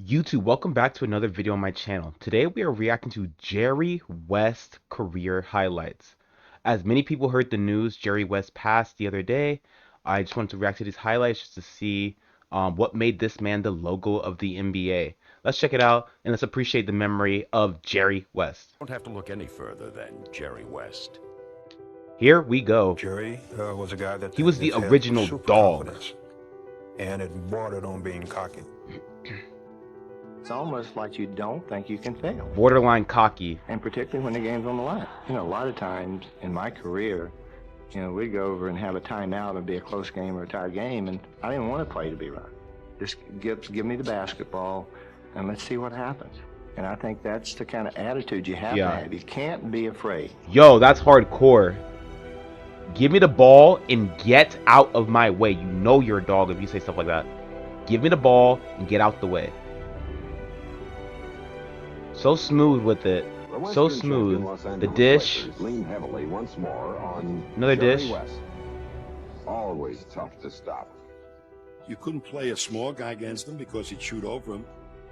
YouTube, welcome back to another video on my channel. Today we are reacting to Jerry West career highlights. As many people heard the news, Jerry West passed the other day. I just wanted to react to these highlights just to see what made this man the logo of the NBA. Let's check it out and let's appreciate the memory of Jerry West. Don't have to look any further than Jerry West. Here we go. Jerry was a guy that He was the had original super dog. confidence, and it bordered on being cocky. It's almost like you don't think you can fail. Borderline cocky. And particularly when the game's on the line. You know, a lot of times in my career, we'd go over and have a timeout and be a close game or a tie game, and I didn't want to play to be run. Just give me the basketball, and let's see what happens. And I think that's the kind of attitude you have to have. You can't be afraid. Yo, that's hardcore. Give me the ball and get out of my way. You know you're a dog if you say stuff like that. Give me the ball and get out the way. So smooth with it. So smooth. The dish. Lean heavily once more on Another Jerry dish. West. Always tough to stop. You couldn't play a small guy against him because he'd shoot over him.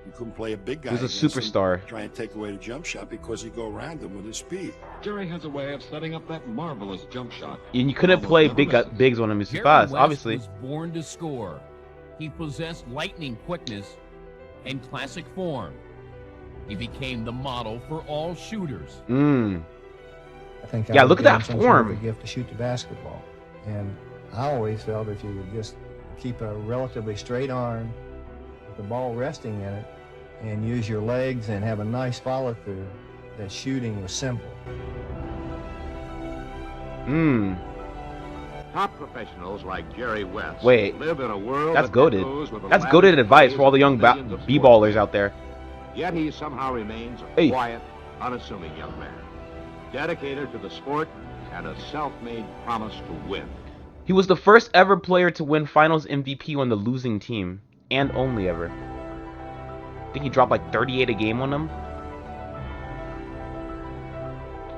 You couldn't play a big guy He was a against superstar. him, try and take away the jump shot because he'd go around him with his speed. Jerry has a way of setting up that marvelous jump shot. And you couldn't play bigs on him. He's too fast, West obviously. was born to score. He possessed lightning quickness and classic form. He became the model for all shooters. Mm. I think Yeah, I look at was that given some sort of form. a gift to shoot the basketball, and I always felt if you would just keep a relatively straight arm, with the ball resting in it, and use your legs and have a nice follow through, that shooting was simple. Mm. Top professionals like Jerry West Wait, live in a world that's that goated. echoes with the That's lavish goated advice praise for all the of young millions of b-ballers sports out there. Yet he somehow remains a Hey. quiet, unassuming young man, dedicated to the sport and a self-made promise to win. He was the first ever player to win Finals MVP on the losing team, and only ever. I think he dropped like 38 a game on them.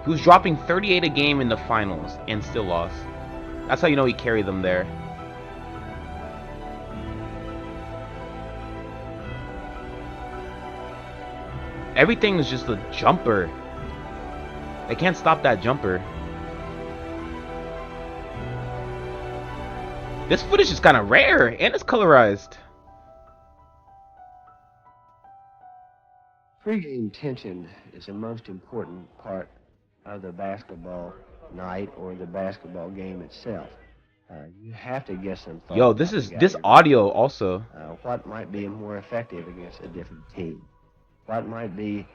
He was dropping 38 a game in the finals and still lost. That's how you know he carried them there. Everything is just a jumper. They can't stop that jumper. This footage is kind of rare and it's colorized. Pre-game tension is the most important part of the basketball night or the basketball game itself. You have to get some thought Yo, about this the is guy this you're audio also. what might be more effective against a different team? What might be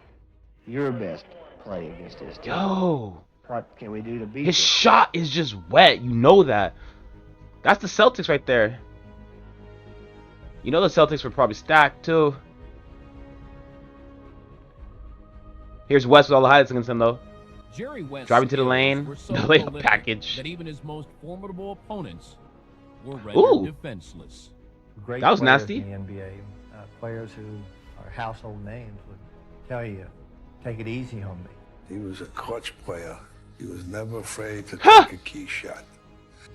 your best play against this team? Yo, What can we do to beat his this? shot is just wet. You know that. That's the Celtics right there. You know the Celtics were probably stacked too. Here's West with all the highlights against him though. Jerry West Driving to the lane, were so the layup prolific package. that even his most formidable opponents were rendered Ooh. defenseless. Great That was players nasty. in the NBA, players who are household names would tell you, take it easy on me. He was a clutch player. He was never afraid to Huh. take a key shot.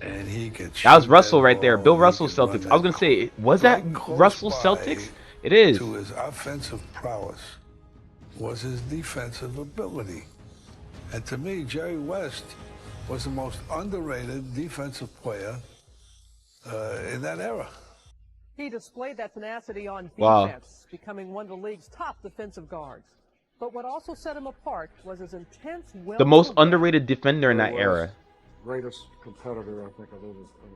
And he could That was shoot Russell that right there. ball, Bill and he Russell could run Celtics. I was that gonna say, was right that close Russell by Celtics? It is. To his offensive prowess was his defensive ability. And to me, Jerry West was the most underrated defensive player in that era. He displayed that tenacity on Wow. defense, becoming one of the league's top defensive guards. But what also set him apart was his intense will. The most to win. underrated defender in that era. Greatest competitor I think I've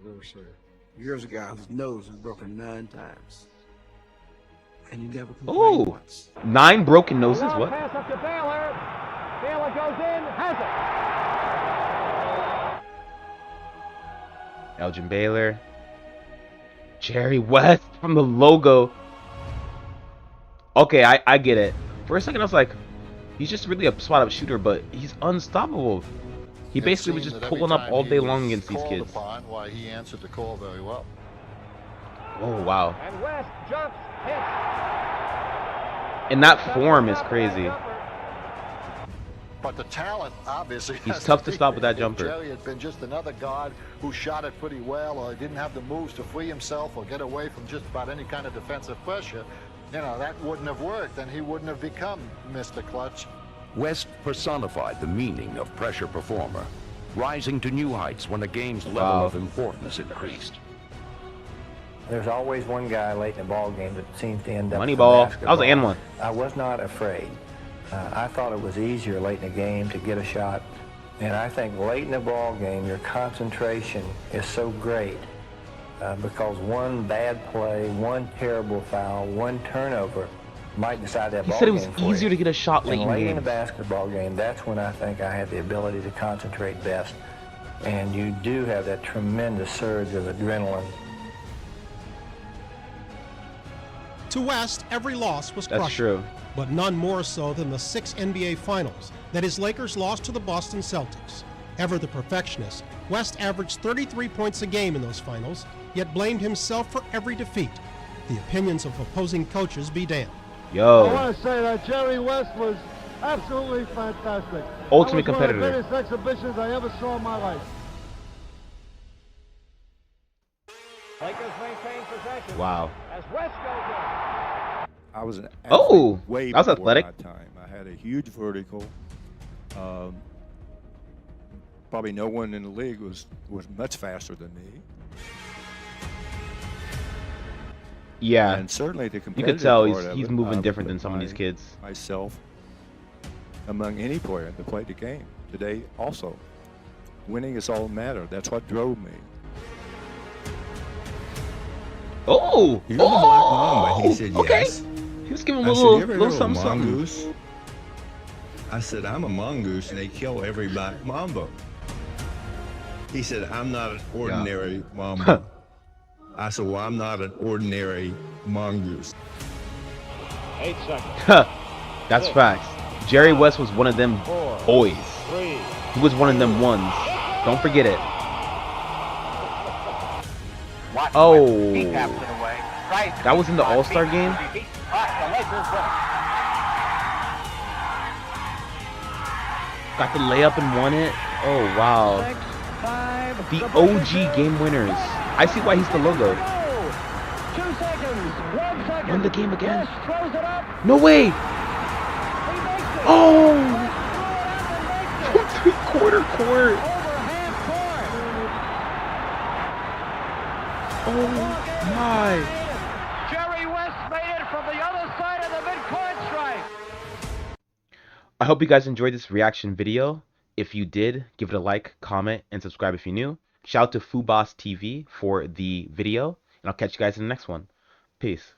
ever seen. Here's a guy whose nose was broken 9 times. And you never complained Ooh, once. 9 broken noses. What? Pass up to Baylor. Baylor goes in, has it. Elgin Baylor. Jerry West from the logo. Okay, I get it. For a second I was like, he's just really a spot-up shooter, but he's unstoppable. He basically was just pulling up all day long against these kids. Why he answered the call very well. Oh, wow. And West jumps, hits. And that form is crazy. But the talent, obviously, He's has tough to be stop with that there. If jumper. Jerry had been just another guard who shot it pretty well, or didn't have the moves to free himself or get away from just about any kind of defensive pressure, that wouldn't have worked, and he wouldn't have become Mr. Clutch. West personified the meaning of pressure performer, rising to new heights when the game's level of importance increased. There's always one guy late in a ball game that seems to end up with Moneyball. the That was an basketball. and one. I was not afraid. I thought it was easier late in the game to get a shot. And I think late in the ball game, your concentration is so great because one bad play, one terrible foul, one turnover might decide that He ball said it was game for easier you. to get a shot late And in late in a games. basketball game, that's when I think I had the ability to concentrate best. And you do have that tremendous surge of adrenaline. To West, every loss was That's crushing, true. but none more so than the 6 NBA Finals that his Lakers lost to the Boston Celtics. Ever the perfectionist, West averaged 33 points a game in those finals, yet blamed himself for every defeat. The opinions of opposing coaches be damned. Yo. I want to say that Jerry West was absolutely fantastic. Ultimate that was competitor. One of the greatest exhibitions I ever saw in my life. Lakers maintain possession. Wow. As West goes in. I was an athlete Oh, way that was before athletic. my time. I had a huge vertical. Probably no one in the league was much faster than me. Yeah. And certainly the You competitive could tell part of he's it, moving I would different than put some of these kids. myself among any player that played the game today. Also, winning is all that matters. That's what drove me. Oh! You're the Black Mamba. He said okay. yes. He was giving him I a said, little, you ever little heard of a something, something. mongoose? I said, I'm a mongoose, and they kill every black mamba. He said, I'm not an ordinary mamba. I said, well, I'm not an ordinary mongoose. 8 seconds. That's facts. Jerry West was one of them boys. He was one of them ones. Don't forget it. Oh, that was in the All-Star game? Got the layup and won it? Oh, wow. The OG game winners. I see why he's the logo. 2 seconds. 1 second. Win the game again. West throws it up. No way! Oh! From 3/4 court. Oh my! Jerry West made it from the other side of the midcourt stripe. I hope you guys enjoyed this reaction video. If you did, give it a like, comment, and subscribe if you're new. Shout out to Fuboss TV for the video, and I'll catch you guys in the next one. Peace.